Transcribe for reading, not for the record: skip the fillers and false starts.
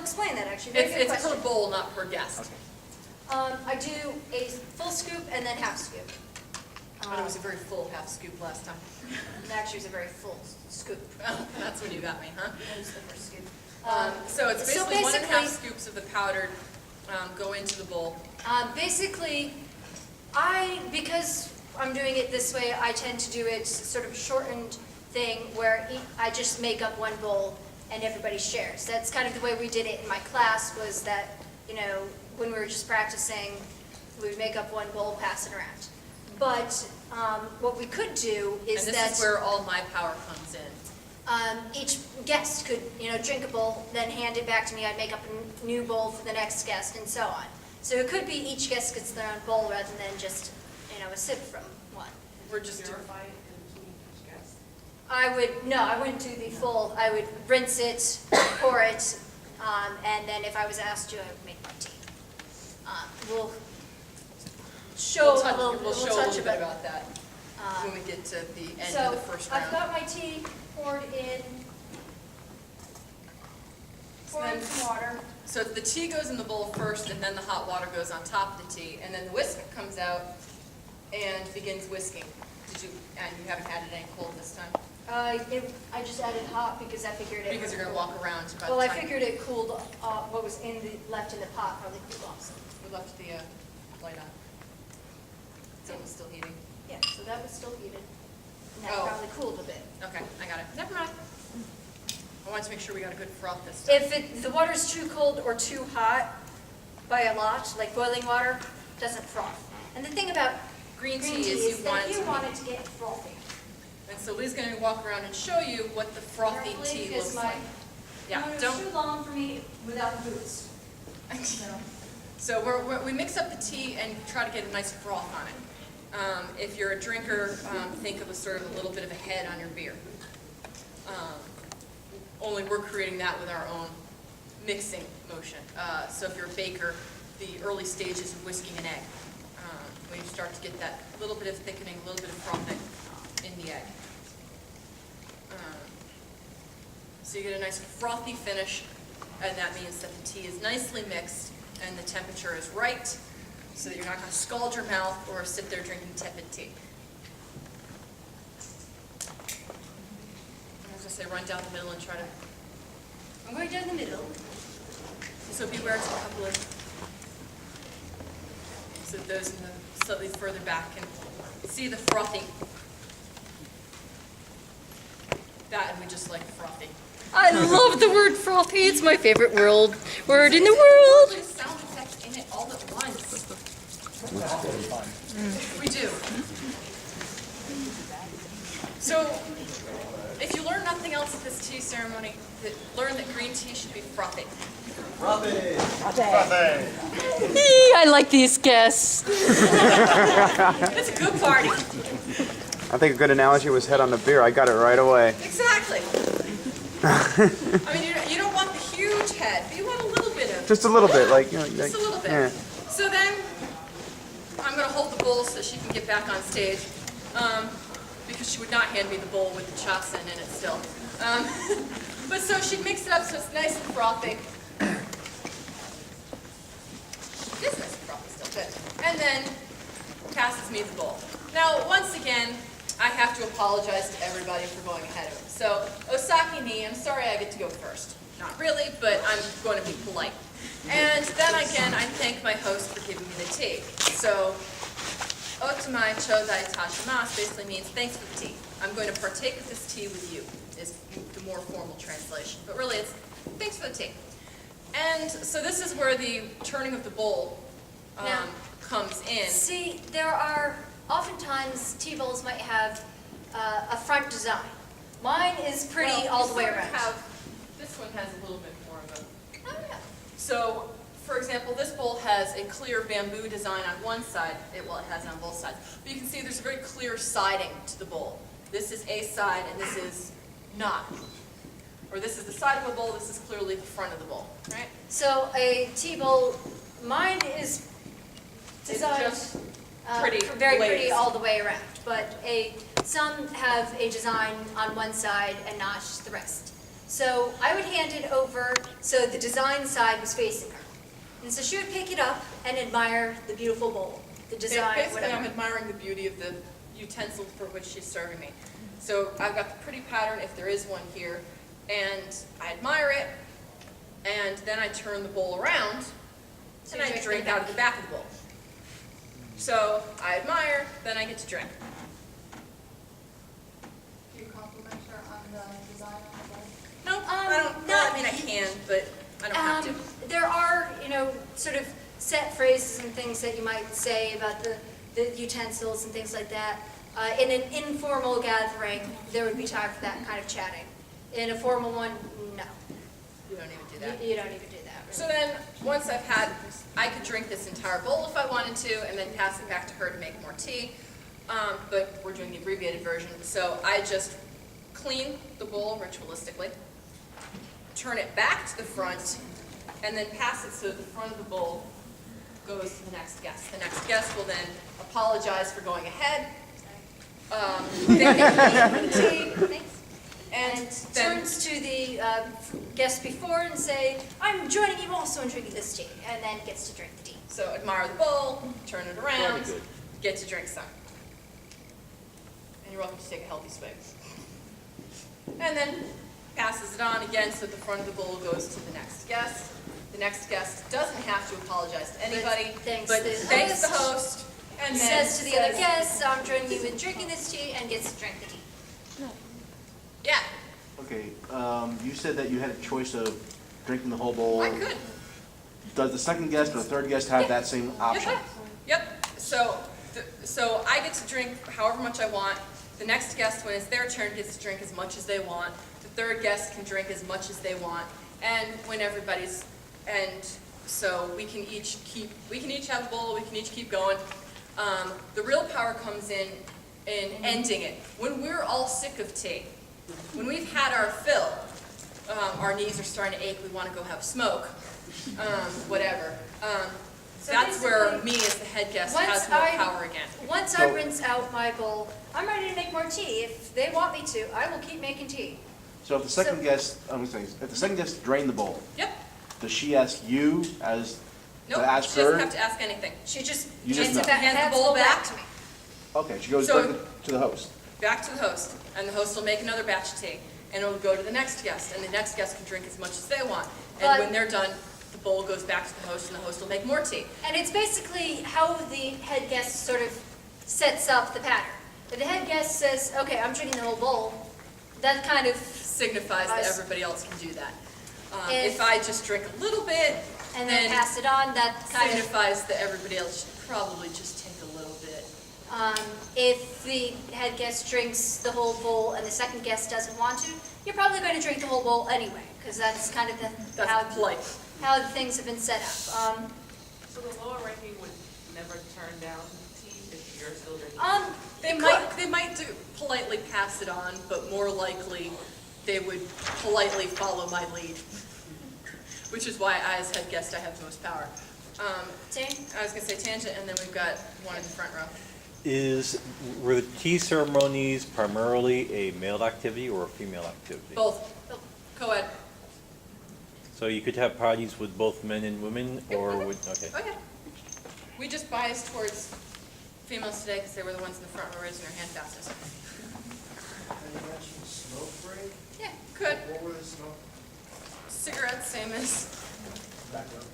explain that actually. Very good It's question. per bowl, not per guest. Okay. I do a full scoop and then half scoop. But it was a very full half scoop last time. And actually, it was a very full scoop. Oh, that's when you got me, huh? That was the first scoop. So it's so basically 1.5 basically- scoops of the powdered go into the bowl. Basically, because I'm doing it this way, I tend to do it sort of a shortened thing where I just make up one bowl and everybody shares. That's kind of the way we did it in my class, was that, you know, when we were just practicing, we would make up one bowl, pass it around. But what we could do is And that this is where all my power comes in. each guest could, drink a bowl, then hand it back to me. I'd make up a new bowl for the next guest, and so on. So it could be each guest gets their own bowl rather than just, a sip from one. We're just doing. I wouldn't do the full. I would rinse it, pour it, and then if I was asked to, I would make my tea. We'll show a little bit about that when we get to the end So of the first round. I've got my tea poured in. Pouring some water. So the tea goes in the bowl first, and then the hot water goes on top of the tea, and then the whisk comes out and begins whisking. And you haven't added any cold this time? I just added hot because I figured it. Because you're going to walk around by Well, the I time. figured it cooled. What was left in the pot probably cooled off. So. We left the light on. So it was still heating. Yeah, so that was still heated. And that Oh. probably cooled a bit. Okay, I got it. Never mind. I wanted to make sure we got a good froth this time. If the water's too cold or too hot by a lot, like boiling water, it doesn't froth. And the thing about Green green tea tea is is you that want it you to want be. it to get frothy. And so Lee's going to walk around and show you what the frothy Carefully, tea because looks like. Yeah, it's don't. too long for me without the boots. So we mix up the tea and try to get a nice froth on it. If you're a drinker, think of a sort of a little bit of a head on your beer. Only we're creating that with our own mixing motion. So if you're a baker, the early stages of whisking an egg, when you start to get that little bit of thickening, a little bit of frothing in the egg. So you get a nice frothy finish, and that means that the tea is nicely mixed and the temperature is right, so that you're not going to scald your mouth or sit there drinking tepid tea. As I say, run down the middle and try to. I'm going down the middle. So beware to a couple of. So those in the slightly further back can see the frothy. That, and we just like frothy. I love the word frothy. It's my favorite word in the world. There's sound effects in it all at once. Fun. We do. So, if you learn nothing else at this tea ceremony, learn that green tea should be frothy. Frothy. I like these guests. It's a good party. I think a good analogy was head on the beer. I got it right away. Exactly. I mean, you don't want the huge head, but you want a little bit of. Just a little bit, like, Just a little bit. Yeah. So then, I'm going to hold the bowl so she can get back on stage, because she would not hand me the bowl with the chasen in it still. But so she'd mix it up so it's nice and frothy. It is nice and frothy still, good. And then passes me the bowl. Now, once again, I have to apologize to everybody for going ahead of him. So, Osaki-ni, I'm sorry I get to go first. Not really, but I'm going to be polite. And then again, I thank my host for giving me the tea. So, otamai chodai tashimasu basically means thanks for the tea. I'm going to partake of this tea with you, is the more formal translation. But really, it's thanks for the tea. And so this is where the turning of the bowl Now, comes in. See, there are oftentimes tea bowls might have a front design. Mine is pretty Well, all you the way sort of around. This one has a little bit more of a. Oh, yeah. So, for example, this bowl has a clear bamboo design on one side. Well, it has it on both sides. But you can see there's a very clear siding to the bowl. This is a side, and this is not. Or this is the side of a bowl, this is clearly the front of the bowl, right? So a tea bowl, mine is It's designed just pretty very pretty glazed. all the way around. But some have a design on one side and not the rest. So I would hand it over so the design side was facing her. And so she would pick it up and admire the beautiful bowl, the design, Basically, whatever. I'm admiring the beauty of the utensil for which she's serving me. So I've got the pretty pattern, if there is one here, and I admire it, and then I turn the bowl around, So and you I drink drink from the out of the back of the bowl. So I admire, then I get to drink. Do you compliment her on the design on the bowl? No, I don't, well, I mean, I can, but I don't have to. There are, sort of set phrases and things that you might say about the utensils and things like that. In an informal gathering, there would be time for that kind of chatting. In a formal one, no. You don't even do that. You don't even do that. Really. So then, once I've had, I could drink this entire bowl if I wanted to, and then pass it back to her to make more tea. But we're doing the abbreviated version, so I just clean the bowl ritualistically, turn it back to the front, and then pass it so that the front of the bowl goes to the next guest. The next guest will then apologize for going ahead, thank you for the tea, Thanks. and then Turns to the guest before and say, I'm joining you also in drinking this tea, and then gets to drink the tea. so admire the bowl, turn it around, Very good. get to drink some. And you're welcome to take a healthy swig. And then passes it on again so the front of the bowl goes to the next guest. The next guest doesn't have to apologize to anybody, thanks but the thanks the host. host, and then Says to the other says- guests, I'm joining you in drinking this tea, and gets to drink the tea. Yeah, Okay, you said that you had a choice of drinking the whole bowl. I could. Does the second guest or the third guest have Yeah. that same option? Yep. So I get to drink however much I want. The next guest, when it's their turn, gets to drink as much as they want. The third guest can drink as much as they want. And when everybody's, and so we can each have a bowl, we can each keep going. The real power comes in ending it. When we're all sick of tea, when we've had our fill, our knees are starting to ache, we want to go have a smoke, whatever. So That's where basically, me as the head guest once has more I- power again. Once I rinse out my bowl, I'm ready to make more tea. If they want me to, I will keep making tea. So if the second So- guest, if the second guest drained the bowl, Yep. does she ask you as Nope. to ask She doesn't her? have to ask anything. She just You just hands, know. it back, Hands the hands bowl back. to me. Okay, she goes So- directly to the host. Back to the host, and the host will make another batch of tea, and it'll go to the next guest, and the next guest can drink as much as they want. And But- when they're done, the bowl goes back to the host, and the host will make more tea. And it's basically how the head guest sort of sets up the pattern. If the head guest says, okay, I'm drinking the whole bowl, that kind of, Signifies that Nice. everybody else can do that. If- If I just drink a little bit, and then pass it on, that kind of, signifies that everybody else should probably just take a little bit. if the head guest drinks the whole bowl and the second guest doesn't want to, you're probably going to drink the whole bowl anyway, because that's kind of That's polite. how the things have been set up. So the lower ranking would never turn down tea if you're still drinking? They might politely pass it on, but more likely they would politely follow my lead, which is why I, as head guest, I have the most power. Jane? I was gonna say tangent, and then we've got one in the front row. Were the tea ceremonies primarily a male activity or a female activity? Both, co-ed. So you could have parties with both men and women, or would, okay. Okay. We just biased towards females today because they were the ones in the front row raising their hand fastest. You mentioned smoke break. Yeah, could. What was smoke? Cigarettes, same as, Back up.